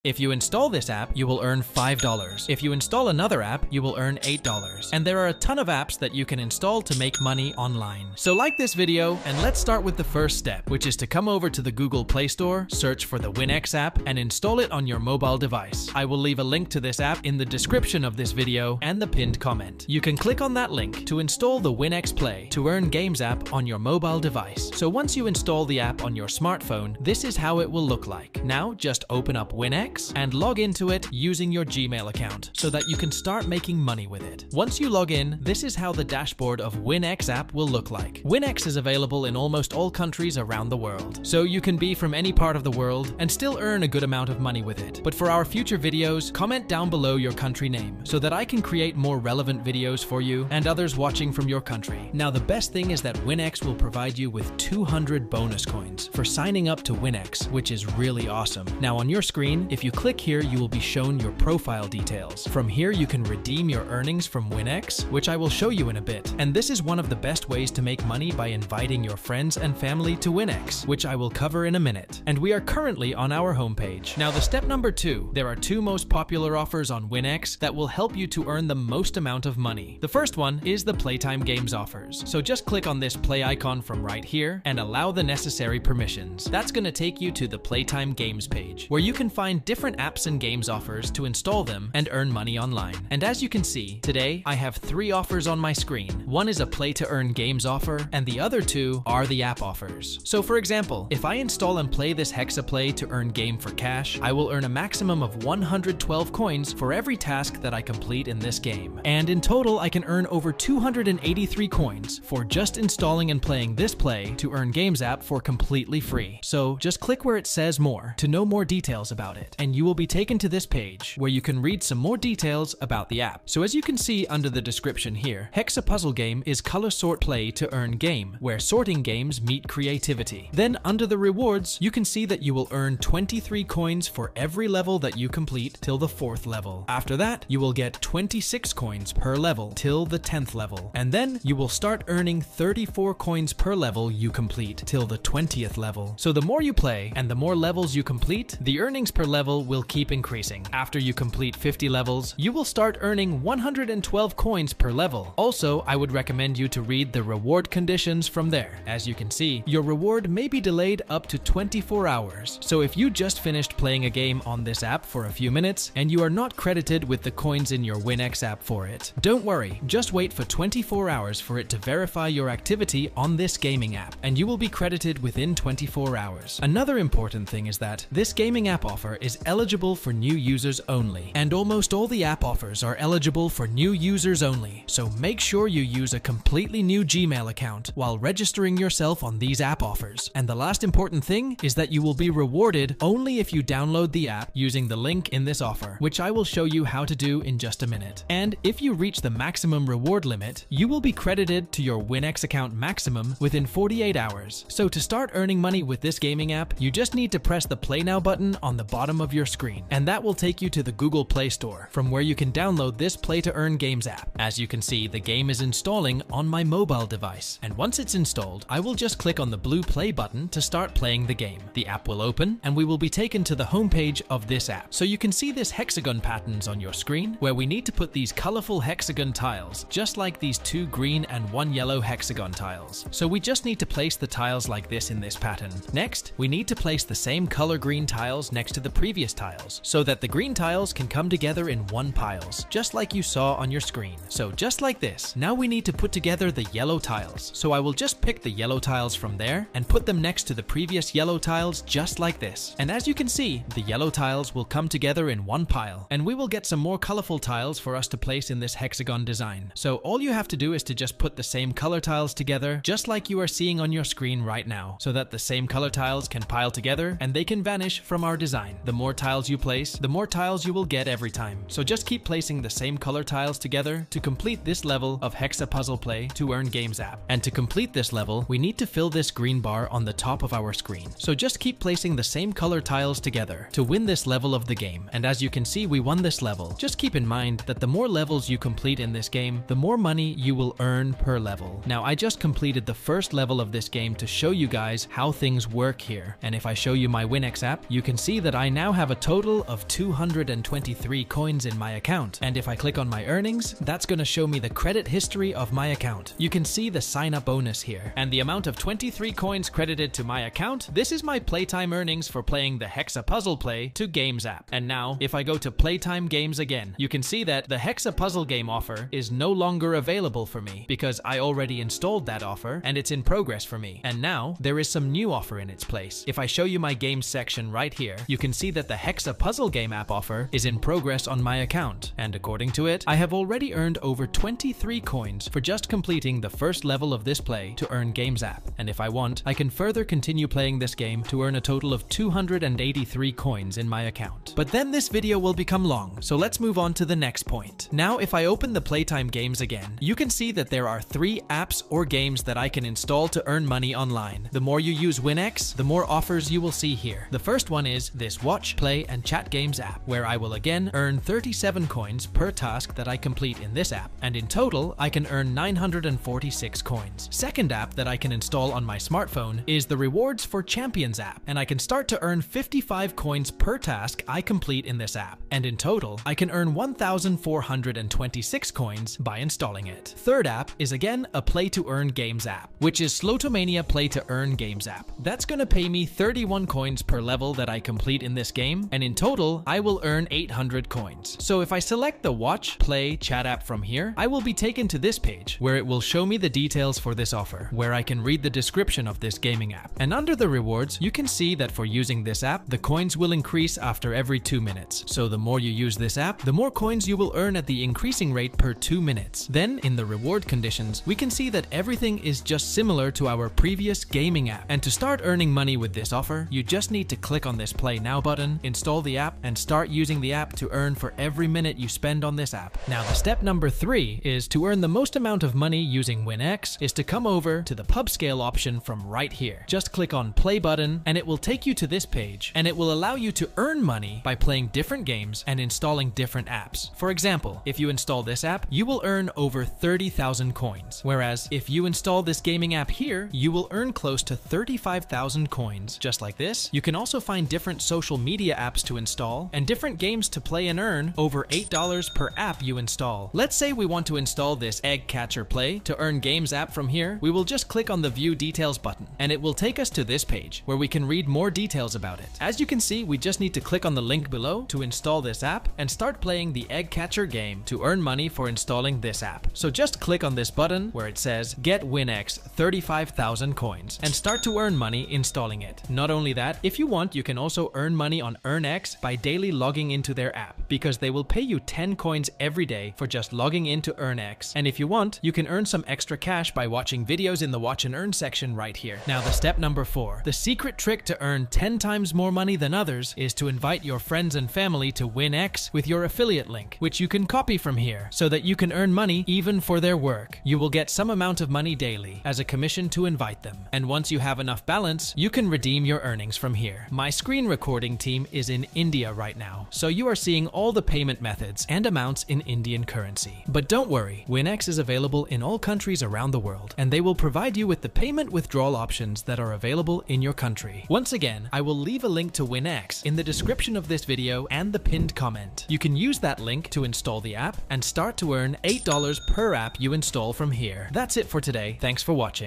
If you install this app, you will earn $5. If you install another app, you will earn $8. And there are a ton of apps that you can install to make money online. So like this video, and let's start with the first step, which is to come over to the Google Play Store, search for the WinX app, and install it on your mobile device. I will leave a link to this app in the description of this video and the pinned comment. You can click on that link to install the WinX Play to earn games app on your mobile device. So once you install the app on your smartphone, this is how it will look like. Now just open up WinX and log into it using your Gmail account so that you can start making money with it. Once you log in, this is how the dashboard of WinX app will look like. WinX is available in almost all countries around the world, so you can be from any part of the world and still earn a good amount of money with it. But for our future videos, comment down below your country name so that I can create more relevant videos for you and others watching from your country. Now the best thing is that WinX will provide you with 200 bonus coins for signing up to WinX, which is really awesome. Now on your screen, if you click here, you will be shown your profile details. From here, you can redeem your earnings from WinX, which I will show you in a bit. And this is one of the best ways to make money by inviting your friends and family to WinX, which I will cover in a minute. And we are currently on our homepage. Now the step number 2, there are 2 most popular offers on WinX that will help you to earn the most amount of money. The first one is the Playtime Games offers. So just click on this play icon from right here and allow the necessary permissions. That's going to take you to the Playtime Games page, where you can find different apps and games offers to install them and earn money online. And as you can see, today I have 3 offers on my screen. One is a play to earn games offer, and the other 2 are the app offers. So for example, if I install and play this Hexaplay to earn game for cash, I will earn a maximum of 112 coins for every task that I complete in this game. And in total, I can earn over 283 coins for just installing and playing this play to earn games app for completely free. So just click where it says more to know more details about it, and you will be taken to this page where you can read some more details about the app. So as you can see under the description here, Hexa Puzzle Game is color sort play to earn game, where sorting games meet creativity. Then under the rewards, you can see that you will earn 23 coins for every level that you complete till the 4th level. After that, you will get 26 coins per level till the 10th level. And then you will start earning 34 coins per level you complete till the 20th level. So the more you play and the more levels you complete, the earnings per level will keep increasing. After you complete 50 levels, you will start earning 112 coins per level. Also, I would recommend you to read the reward conditions from there. As you can see, your reward may be delayed up to 24 hours. So if you just finished playing a game on this app for a few minutes and you are not credited with the coins in your WinX app for it, don't worry, just wait for 24 hours for it to verify your activity on this gaming app, and you will be credited within 24 hours. Another important thing is that this gaming app offer is eligible for new users only, and almost all the app offers are eligible for new users only, so make sure you use a completely new Gmail account while registering yourself on these app offers. And the last important thing is that you will be rewarded only if you download the app using the link in this offer, which I will show you how to do in just a minute. And if you reach the maximum reward limit, you will be credited to your WinX account maximum within 48 hours. So to start earning money with this gaming app, you just need to press the Play Now button on the bottom of your screen, and that will take you to the Google Play Store, from where you can download this Play to Earn Games app. As you can see, the game is installing on my mobile device, and once it's installed, I will just click on the blue play button to start playing the game. The app will open, and we will be taken to the homepage of this app. So you can see this hexagon patterns on your screen, where we need to put these colorful hexagon tiles, just like these 2 green and 1 yellow hexagon tiles. So we just need to place the tiles like this in this pattern. Next, we need to place the same color green tiles next to the previous tiles, so that the green tiles can come together in one piles, just like you saw on your screen. So just like this. Now we need to put together the yellow tiles. So I will just pick the yellow tiles from there and put them next to the previous yellow tiles just like this. And as you can see, the yellow tiles will come together in one pile, and we will get some more colorful tiles for us to place in this hexagon design. So all you have to do is to just put the same color tiles together, just like you are seeing on your screen right now, so that the same color tiles can pile together and they can vanish from our design. The more tiles you place, the more tiles you will get every time. So just keep placing the same color tiles together to complete this level of Hexa Puzzle Play to Earn Games app. And to complete this level, we need to fill this green bar on the top of our screen. So just keep placing the same color tiles together to win this level of the game. And as you can see, we won this level. Just keep in mind that the more levels you complete in this game, the more money you will earn per level. Now, I just completed the first level of this game to show you guys how things work here. And if I show you my WinX app, you can see that I now now have a total of 223 coins in my account. And if I click on my earnings, that's going to show me the credit history of my account. You can see the sign up bonus here and the amount of 23 coins credited to my account. This is my playtime earnings for playing the Hexa Puzzle Play to Games app. And now if I go to Playtime Games again, you can see that the Hexa Puzzle game offer is no longer available for me because I already installed that offer and it's in progress for me. And now there is some new offer in its place. If I show you my games section right here, you can see that the Hexa Puzzle game app offer is in progress on my account. And according to it, I have already earned over 23 coins for just completing the first level of this play to earn Games app. And if I want, I can further continue playing this game to earn a total of 283 coins in my account. But then this video will become long, so let's move on to the next point. Now, if I open the Playtime Games again, you can see that there are 3 apps or games that I can install to earn money online. The more you use WinX, the more offers you will see here. The first one is this Watch, Play, and Chat Games app, where I will again earn 37 coins per task that I complete in this app, and in total, I can earn 946 coins. Second app that I can install on my smartphone is the Rewards for Champions app, and I can start to earn 55 coins per task I complete in this app, and in total, I can earn 1,426 coins by installing it. Third app is again a Play to Earn Games app, which is Slotomania Play to Earn Games app. That's gonna pay me 31 coins per level that I complete in this game, and in total, I will earn 800 coins. So if I select the Watch, Play, Chat app from here, I will be taken to this page where it will show me the details for this offer, where I can read the description of this gaming app. And under the rewards, you can see that for using this app, the coins will increase after every 2 minutes. So the more you use this app, the more coins you will earn at the increasing rate per 2 minutes. Then in the reward conditions, we can see that everything is just similar to our previous gaming app. And to start earning money with this offer, you just need to click on this Play Now button, install the app, and start using the app to earn for every minute you spend on this app. Now the step number 3 is to earn the most amount of money using WinX is to come over to the pub scale option from right here. Just click on Play button and it will take you to this page, and it will allow you to earn money by playing different games and installing different apps. For example, if you install this app, you will earn over 30,000 coins. Whereas if you install this gaming app here, you will earn close to 35,000 coins. Just like this, you can also find different social media apps to install and different games to play and earn over $8 per app you install. Let's say we want to install this Egg Catcher Play to earn Games app from here. We will just click on the View Details button and it will take us to this page where we can read more details about it. As you can see, we just need to click on the link below to install this app and start playing the Egg Catcher game to earn money for installing this app. So just click on this button where it says Get WinX 35,000 coins and start to earn money installing it. Not only that, if you want, you can also earn money on EarnX by daily logging into their app, because they will pay you 10 coins every day for just logging into EarnX. And if you want, you can earn some extra cash by watching videos in the Watch and Earn section right here. Now the step number 4. The secret trick to earn 10 times more money than others is to invite your friends and family to WinX with your affiliate link, which you can copy from here so that you can earn money even for their work. You will get some amount of money daily as a commission to invite them. And once you have enough balance, you can redeem your earnings from here. My screen recording team is in India right now, so you are seeing all the payment methods and amounts in Indian currency. But don't worry, WinX is available in all countries around the world, and they will provide you with the payment withdrawal options that are available in your country. Once again, I will leave a link to WinX in the description of this video and the pinned comment. You can use that link to install the app and start to earn $8 per app you install from here. That's it for today. Thanks for watching.